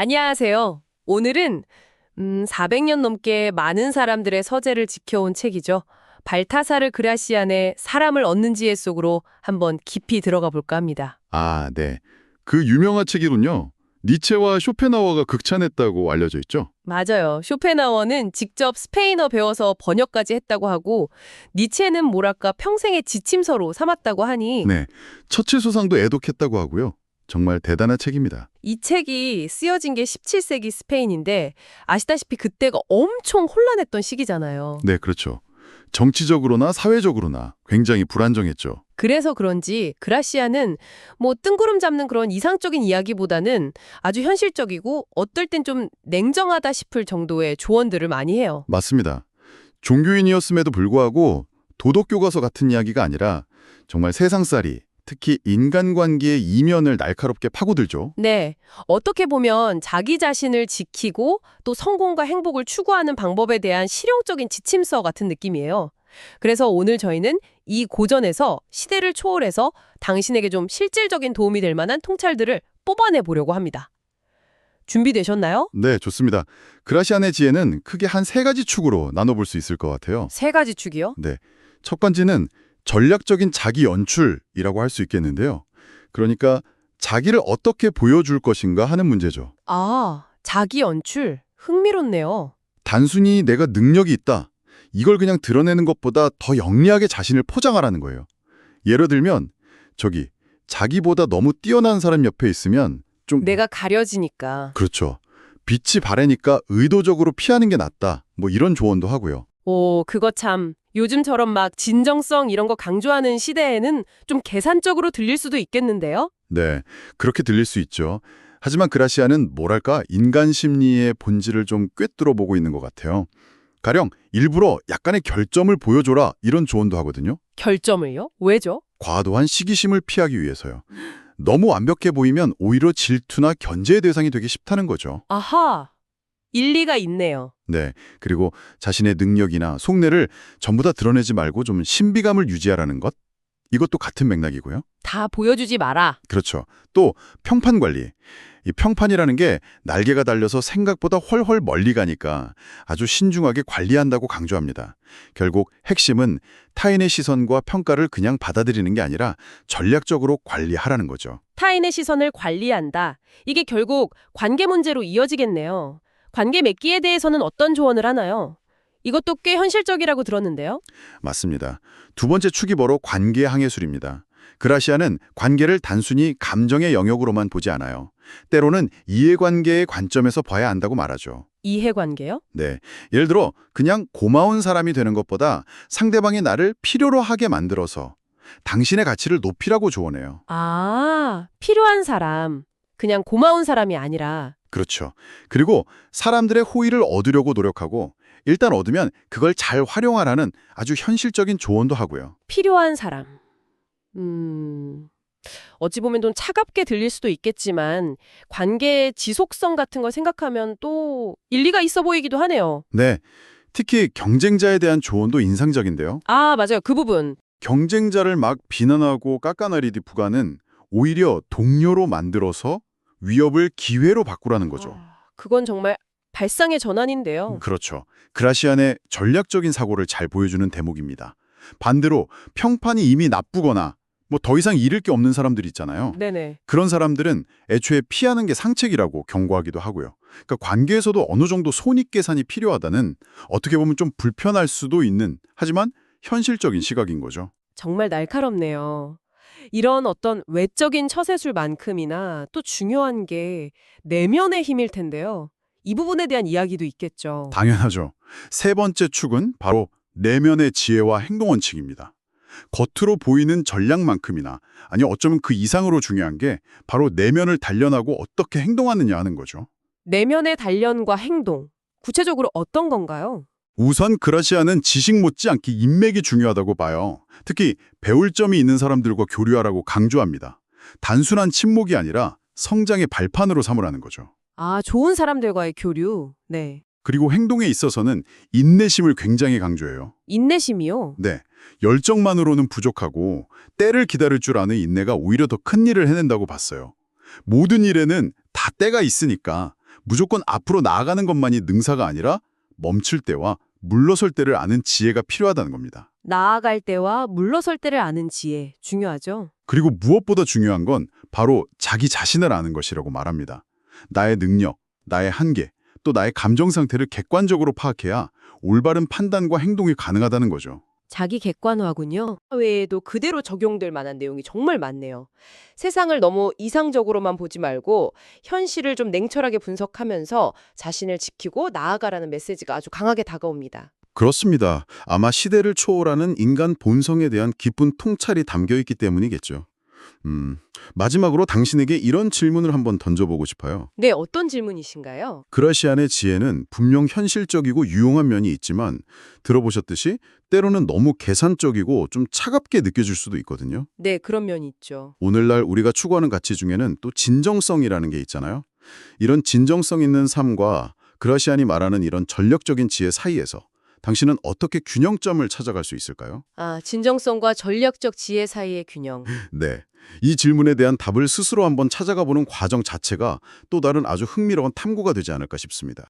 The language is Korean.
안녕하세요. 오늘은 400년 넘게 많은 사람들의 서재를 지켜온 책이죠. 발타사르 그라시안의 사람을 얻는 지혜 속으로 한번 깊이 들어가 볼까 합니다. 아, 네. 그 유명한 책이군요. 니체와 쇼펜하우어가 극찬했다고 알려져 있죠? 맞아요. 쇼펜하우어는 직접 스페인어 배워서 번역까지 했다고 하고 니체는 뭐랄까 평생의 지침서로 삼았다고 하니 네. 처치소상도 애독했다고 하고요. 정말 대단한 책입니다. 이 책이 쓰여진 게 17세기 스페인인데 아시다시피 그때가 엄청 혼란했던 시기잖아요. 네, 그렇죠. 정치적으로나 사회적으로나 굉장히 불안정했죠. 그래서 그런지 그라시아는 뭐 뜬구름 잡는 그런 이상적인 이야기보다는 아주 현실적이고 어떨 땐 좀 냉정하다 싶을 정도의 조언들을 많이 해요. 맞습니다. 종교인이었음에도 불구하고 도덕교과서 같은 이야기가 아니라 정말 세상살이, 특히 인간관계의 이면을 날카롭게 파고들죠. 네, 어떻게 보면 자기 자신을 지키고 또 성공과 행복을 추구하는 방법에 대한 실용적인 지침서 같은 느낌이에요. 그래서 오늘 저희는 이 고전에서 시대를 초월해서 당신에게 좀 실질적인 도움이 될 만한 통찰들을 뽑아내 보려고 합니다. 준비되셨나요? 네, 좋습니다. 그라시안의 지혜는 크게 한 세 가지 축으로 나눠볼 수 있을 것 같아요. 세 가지 축이요? 네. 첫 번째는 전략적인 자기 연출이라고 할 수 있겠는데요. 그러니까 자기를 어떻게 보여줄 것인가 하는 문제죠. 아, 자기 연출. 흥미롭네요. 단순히 내가 능력이 있다. 이걸 그냥 드러내는 것보다 더 영리하게 자신을 포장하라는 거예요. 예를 들면 자기보다 너무 뛰어난 사람 옆에 있으면 좀 내가 가려지니까. 그렇죠. 빛이 바래니까 의도적으로 피하는 게 낫다. 뭐 이런 조언도 하고요. 오, 그거 참. 요즘처럼 막 진정성 이런 거 강조하는 시대에는 좀 계산적으로 들릴 수도 있겠는데요? 네, 그렇게 들릴 수 있죠. 하지만 그라시아는 뭐랄까 인간 심리의 본질을 좀 꿰뚫어 보고 있는 것 같아요. 가령 일부러 약간의 결점을 보여줘라 이런 조언도 하거든요. 결점을요? 왜죠? 과도한 시기심을 피하기 위해서요. 너무 완벽해 보이면 오히려 질투나 견제의 대상이 되기 쉽다는 거죠. 아하, 일리가 있네요. 네, 그리고 자신의 능력이나 속내를 전부 다 드러내지 말고 좀 신비감을 유지하라는 것. 이것도 같은 맥락이고요. 다 보여주지 마라. 그렇죠. 또 평판 관리. 이 평판이라는 게 날개가 달려서 생각보다 훨훨 멀리 가니까 아주 신중하게 관리한다고 강조합니다. 결국 핵심은 타인의 시선과 평가를 그냥 받아들이는 게 아니라 전략적으로 관리하라는 거죠. 타인의 시선을 관리한다. 이게 결국 관계 문제로 이어지겠네요. 관계 맺기에 대해서는 어떤 조언을 하나요? 이것도 꽤 현실적이라고 들었는데요. 맞습니다. 두 번째 축이 바로 관계 항해술입니다. 그라시아는 관계를 단순히 감정의 영역으로만 보지 않아요. 때로는 이해관계의 관점에서 봐야 한다고 말하죠. 이해관계요? 네, 예를 들어 그냥 고마운 사람이 되는 것보다 상대방이 나를 필요로 하게 만들어서 당신의 가치를 높이라고 조언해요. 아, 필요한 사람. 그냥 고마운 사람이 아니라 그렇죠. 그리고 사람들의 호의를 얻으려고 노력하고 일단 얻으면 그걸 잘 활용하라는 아주 현실적인 조언도 하고요. 필요한 사람. 어찌 보면 좀 차갑게 들릴 수도 있겠지만 관계의 지속성 같은 걸 생각하면 또 일리가 있어 보이기도 하네요. 네, 특히 경쟁자에 대한 조언도 인상적인데요. 아, 맞아요. 그 부분. 경쟁자를 막 비난하고 깎아내리기보다는 오히려 동료로 만들어서 위협을 기회로 바꾸라는 거죠. 그건 정말 발상의 전환인데요. 그렇죠. 그라시안의 전략적인 사고를 잘 보여주는 대목입니다. 반대로 평판이 이미 나쁘거나 뭐 더 이상 잃을 게 없는 사람들 있잖아요. 네네. 그런 사람들은 애초에 피하는 게 상책이라고 경고하기도 하고요. 그러니까 관계에서도 어느 정도 손익계산이 필요하다는 어떻게 보면 좀 불편할 수도 있는 하지만 현실적인 시각인 거죠. 정말 날카롭네요. 이런 어떤 외적인 처세술만큼이나 또 중요한 게 내면의 힘일 텐데요. 이 부분에 대한 이야기도 있겠죠. 당연하죠. 세 번째 축은 바로 내면의 지혜와 행동 원칙입니다. 겉으로 보이는 전략만큼이나 아니 어쩌면 그 이상으로 중요한 게 바로 내면을 단련하고 어떻게 행동하느냐 하는 거죠. 내면의 단련과 행동. 구체적으로 어떤 건가요? 우선 그라시아는 지식 못지않게 인맥이 중요하다고 봐요. 특히 배울 점이 있는 사람들과 교류하라고 강조합니다. 단순한 친목이 아니라 성장의 발판으로 삼으라는 거죠. 아, 좋은 사람들과의 교류. 네. 그리고 행동에 있어서는 인내심을 굉장히 강조해요. 인내심이요? 네, 열정만으로는 부족하고 때를 기다릴 줄 아는 인내가 오히려 더 큰 일을 해낸다고 봤어요. 모든 일에는 다 때가 있으니까 무조건 앞으로 나아가는 것만이 능사가 아니라 멈출 때와 물러설 때를 아는 지혜가 필요하다는 겁니다. 나아갈 때와 물러설 때를 아는 지혜, 중요하죠. 그리고 무엇보다 중요한 건 바로 자기 자신을 아는 것이라고 말합니다. 나의 능력, 나의 한계, 또 나의 감정 상태를 객관적으로 파악해야 올바른 판단과 행동이 가능하다는 거죠. 자기 객관화군요. 외에도 그대로 적용될 만한 내용이 정말 많네요. 세상을 너무 이상적으로만 보지 말고 현실을 좀 냉철하게 분석하면서 자신을 지키고 나아가라는 메시지가 아주 강하게 다가옵니다. 그렇습니다. 아마 시대를 초월하는 인간 본성에 대한 깊은 통찰이 담겨 있기 때문이겠죠. 마지막으로 당신에게 이런 질문을 한번 던져보고 싶어요. 네, 어떤 질문이신가요? 그라시안의 지혜는 분명 현실적이고 유용한 면이 있지만 들어보셨듯이 때로는 너무 계산적이고 좀 차갑게 느껴질 수도 있거든요. 네, 그런 면이 있죠. 오늘날 우리가 추구하는 가치 중에는 또 진정성이라는 게 있잖아요. 이런 진정성 있는 삶과 그라시안이 말하는 이런 전략적인 지혜 사이에서 당신은 어떻게 균형점을 찾아갈 수 있을까요? 진정성과 전략적 지혜 사이의 균형. 네. 이 질문에 대한 답을 스스로 한번 찾아가 보는 과정 자체가 또 다른 아주 흥미로운 탐구가 되지 않을까 싶습니다.